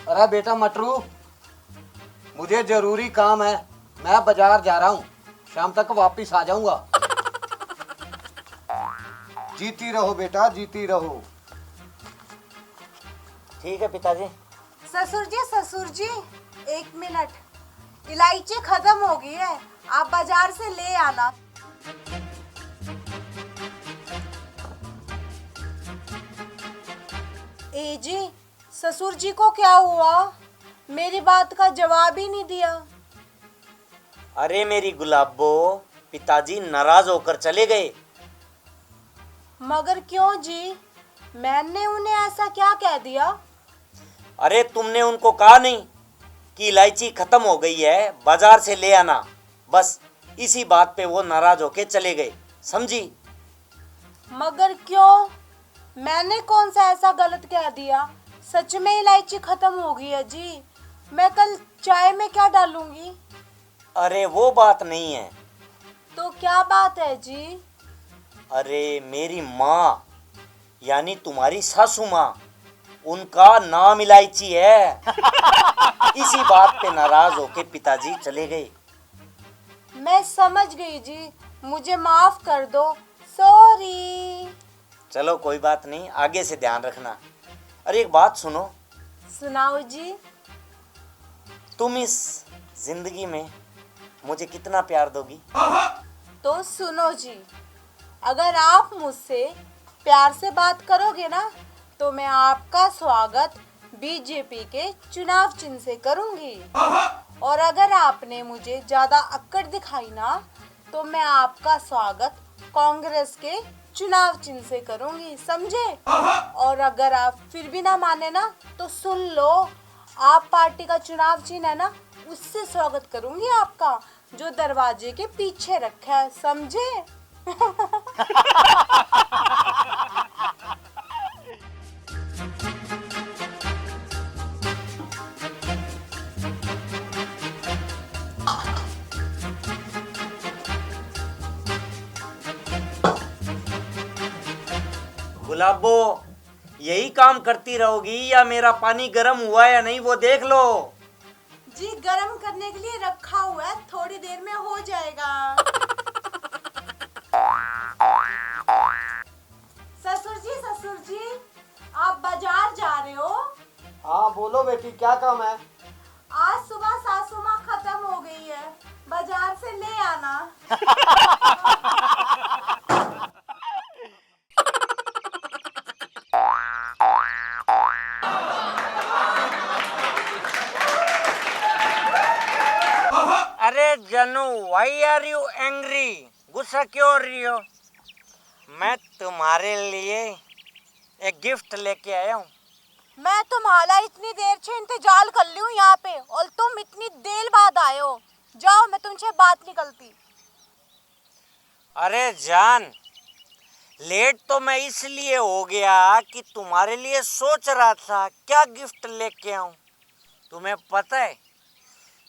अरे बेटा मटरू, मुझे जरूरी काम है, मैं बाजार जा रहा हूँ, शाम तक वापिस आ जाऊंगा। जीती रहो बेटा, जीती रहो। ठीक है पिताजी। ससुर जी, 1 मिनट। इलायची खत्म हो गई है, आप बाजार से ले आना। ए जी, ससुर जी को क्या हुआ? मेरी बात का जवाब ही नहीं दिया। अरे मेरी गुलाबो, पिताजी नाराज होकर चले गए। मगर क्यों जी? मैंने उन्हें ऐसा क्या कह दिया? अरे तुमने उनको कहा नहीं कि इलायची खत्म हो गई है, बाजार से ले आना। बस इसी बात पे वो नाराज होके चले गए, समझी? मगर क्यों? मैंने कौन सा ऐसा गलत कह दिया? सच में इलायची खत्म हो गई है जी। मैं कल चाय में क्या डालूंगी? अरे वो बात नहीं है। तो क्या बात है जी? अरे मेरी माँ, यानी तुम्हारी सासू माँ, उनका नाम इलायची है। इसी बात पे नाराज होके पिताजी चले गए। मैं समझ गई जी, मुझे माफ कर दो। सॉरी। चलो कोई बात नहीं, आगे से ध्यान रखना। अरे एक बात सुनो, सुनाओ जी। तुम इस जिंदगी में मुझे कितना प्यार दोगी? तो सुनो जी, अगर आप मुझसे प्यार से बात करोगे ना, तो मैं आपका स्वागत बीजेपी के चुनाव चिन्ह से करूंगी। और अगर आपने मुझे ज्यादा अक्कड़ दिखाई ना, तो मैं आपका स्वागत कांग्रेस के चुनाव चिन्ह से करूंगी, समझे? और अगर आप फिर भी ना माने ना, तो सुन लो, आप पार्टी का चुनाव चिन्ह है ना, उससे स्वागत करूंगी आपका, जो दरवाजे के पीछे रखा है, समझे? गुलाबो, यही काम करती रहोगी या मेरा पानी गर्म हुआ या नहीं वो देख लो। जी गरम करने के लिए रखा हुआ है, थोड़ी देर में हो जाएगा। ससुर जी, आप बाजार जा रहे हो? हाँ बोलो बेटी, क्या काम है? आज सुबह सासू माँ खत्म हो गई है, बाजार से ले आना। अरे जनू, व्हाई आर यू एंग्री? गुस्सा क्यों हो रही हो? मैं तुम्हारे लिए एक गिफ्ट लेके आया हूँ। मैं तुम्हारा इतनी देर से इंतजार कर ली हूँ यहाँ पे, और तुम इतनी देर बाद आए हो। जाओ, मैं तुमसे बात नहीं करती। अरे जान, लेट तो मैं इसलिए हो गया कि तुम्हारे लिए सोच रहा था क्या गिफ्ट लेके आऊं। तुम्हें पता है,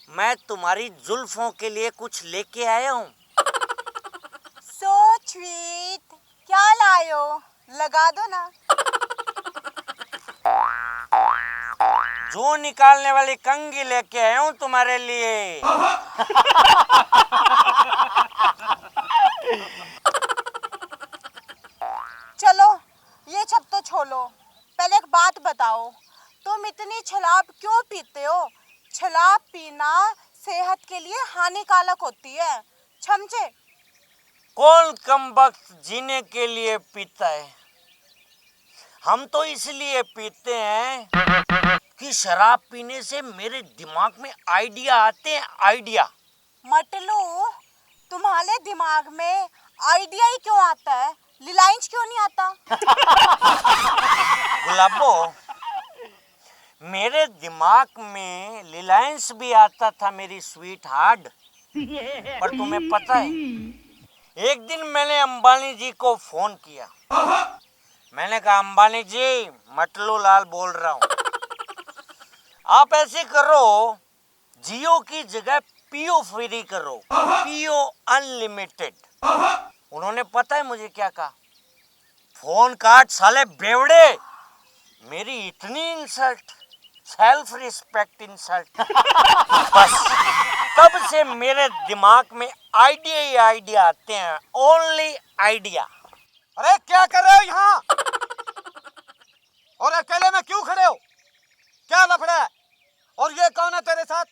मैं तुम्हारी जुल्फों के लिए कुछ लेके आया हूँ। So sweet. क्या लायो? लगा दो ना। जू निकालने वाली कंघी लेके आया हूँ तुम्हारे लिए। चलो, ये सब तो छोड़ो, पहले एक बात बताओ, तुम इतनी शराब क्यों पीते हो? शराब पीना सेहत के लिए हानिकारक होती है, समझे? कौन कमबख्त जीने के लिए पीता है? हम तो इसलिए पीते हैं कि शराब पीने से मेरे दिमाग में आइडिया आते हैं, आइडिया। मतलब तुम्हारे दिमाग में आइडिया ही क्यों आता है? रिलायंस क्यों नहीं आता? गुलाबो, मेरे दिमाग में रिलायंस भी आता था मेरी स्वीट हार्ट। पर तुम्हें पता है, एक दिन मैंने अंबानी जी को फोन किया। मैंने कहा, अंबानी जी, मटलू लाल बोल रहा हूँ, आप ऐसे करो, जियो की जगह पियो फ्री करो, पियो अनलिमिटेड। उन्होंने पता है मुझे क्या कहा? फोन काट साले बेवड़े, मेरी इतनी इंसल्ट। Self respect insult. बस तब से मेरे दिमाग में आइडिया ही आइडिया आते हैं, ओनली आइडिया। अरे क्या कर रहे हो यहाँ? और अकेले में क्यों खड़े हो? क्या लफड़ा है? और ये कौन है तेरे साथ?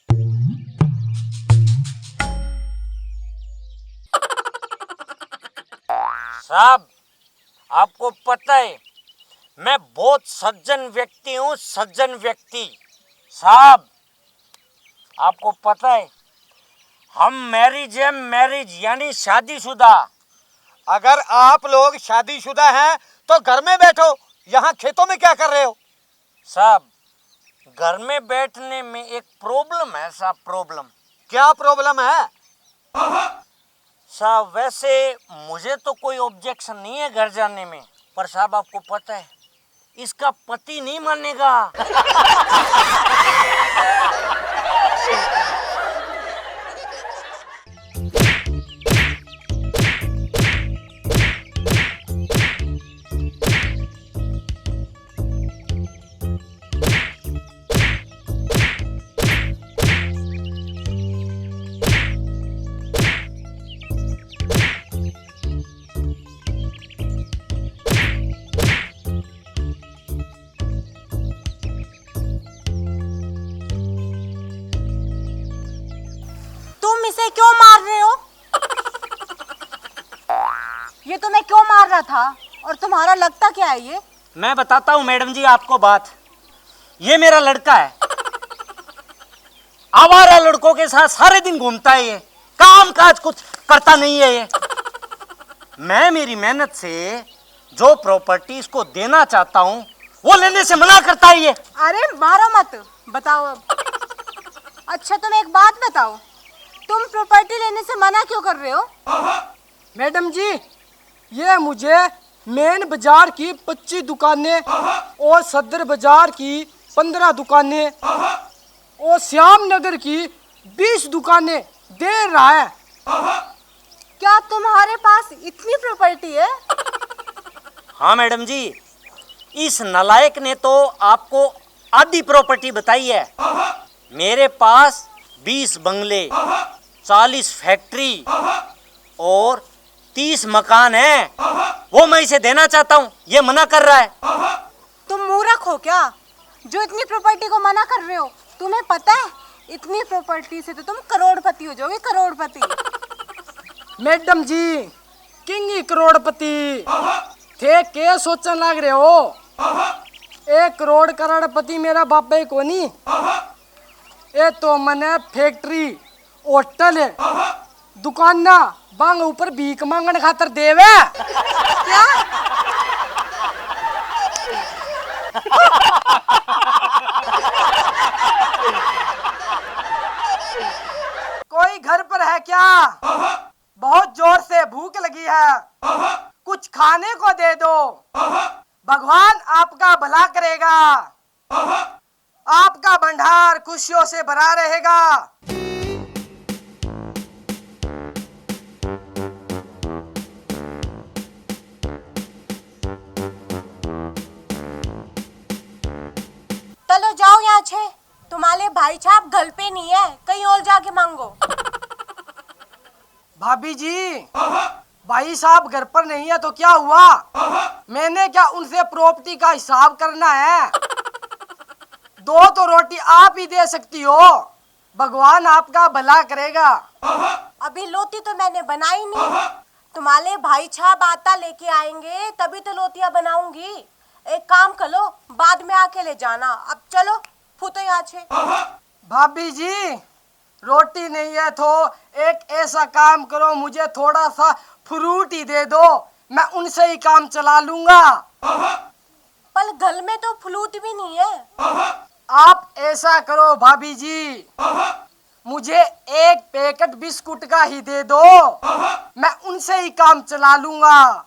साहब, आपको पता है मैं बहुत सज्जन व्यक्ति हूँ, सज्जन व्यक्ति। साहब, आपको पता है हम मैरिज यानी शादीशुदा। अगर आप लोग शादीशुदा हैं तो घर में बैठो, यहाँ खेतों में क्या कर रहे हो? साहब, घर में बैठने में एक प्रॉब्लम है साहब, प्रॉब्लम। क्या प्रॉब्लम है? साहब, वैसे मुझे तो कोई ऑब्जेक्शन नहीं है घर जाने में, पर साहब आपको पता है इसका पति नहीं मानेगा। तुम इसे क्यों मार रहे हो? ये तुम्हें क्यों मार रहा था और तुम्हारा लगता क्या है ये? मैं बताता हूँ मैडम जी आपको बात। ये मेरा लड़का है, आवारा लड़कों के साथ सारे दिन घूमता है, ये काम काज कुछ करता नहीं है ये। मैं मेरी मेहनत से जो प्रॉपर्टी इसको देना चाहता हूँ वो लेने से मना करता है ये। अरे मारो मत, बताओ अब। अच्छा तुम एक बात बताओ, तुम प्रॉपर्टी लेने से मना क्यों कर रहे हो? मैडम जी, ये मुझे मेन बाजार की 25 दुकानें और सदर बाजार की 15 दुकानें और श्याम नगर की 20 दुकानें दे रहा है। क्या तुम्हारे पास इतनी प्रॉपर्टी है? हाँ मैडम जी, इस नालायक ने तो आपको आधी प्रॉपर्टी बताई है। मेरे पास 20 बंगले, 40 फैक्ट्री और 30 मकान है, वो मैं इसे देना चाहता हूँ, ये मना कर रहा है। तुम मूर्ख हो क्या जो इतनी प्रॉपर्टी को मना कर रहे हो? तुम्हें पता है इतनी प्रॉपर्टी से तो तुम करोड़पति हो जाओगे, करोड़पति। मैडम जी, किंग ही करोड़पति थे, के सोचने लग रहे हो? 1 करोड़ करोड़पति मेरा बाप को नहीं। ये तो मने फैक्ट्री, होटल, दुकाना बांग ऊपर भीख मांगने खातर देवे। क्या? कोई घर पर है क्या? बहुत जोर से भूख लगी है, कुछ खाने को दे दो। भगवान आपका भला करेगा, आपका भंडार खुशियों से भरा रहेगा। चलो जाओ यहाँ से, तुम्हारे भाई साहब घर पे नहीं है, कहीं और जाके मांगो। भाभी जी, भाई साहब घर पर नहीं है तो क्या हुआ? मैंने क्या उनसे प्रॉपर्टी का हिसाब करना है? 2 तो रोटी आप ही दे सकती हो, भगवान आपका भला करेगा। अभी लोटी तो मैंने बनाई नहीं, तुम्हारे भाई साहब आटा लेके आएंगे तभी तो लोटियां बनाऊंगी। एक काम करो, बाद में आके ले जाना। अब चलो फूटो यहाँ से। भाभी जी, रोटी नहीं है तो एक ऐसा काम करो, मुझे थोड़ा सा फ्रूट ही दे दो, मैं उनसे ही काम चला लूंगा। पर घर में तो फ्लूट भी नहीं है। आप ऐसा करो भाभी जी, मुझे 1 पैकेट बिस्कुट का ही दे दो, मैं उनसे ही काम चला लूंगा।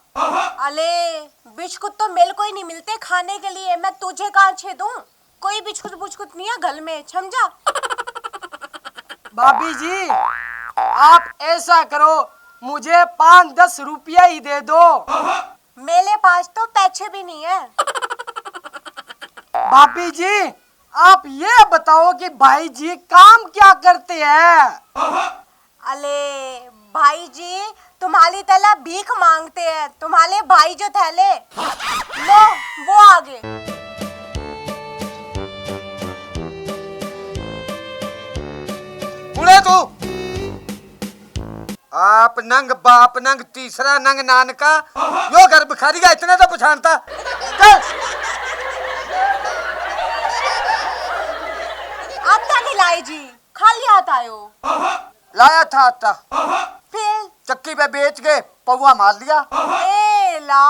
अले बिस्कुट तो मेरे को ही नहीं मिलते खाने के लिए, मैं तुझे कहाँ छे दूं? कोई बिस्कुट नहीं है घर में, समझा? भाभी जी, आप ऐसा करो, मुझे 5-10 रुपया ही दे दो। मेरे पास तो पैसे भी नहीं है। भाभी जी, आप ये बताओ कि भाई जी काम क्या करते हैं? अले भाई जी तुम्हारी तला भीख मांगते हैं, तुम्हारे भाई जो थैले लो वो आगे। उड़े तू आप नंग बाप नंग तीसरा नंग नानका यो घर भिखारी का इतने तो पछानता। चल आता नहीं लाई जी, खाली हाथ आयो। लाया था आता, फिर चक्की पे बेच के पौवा मार लिया। ए ला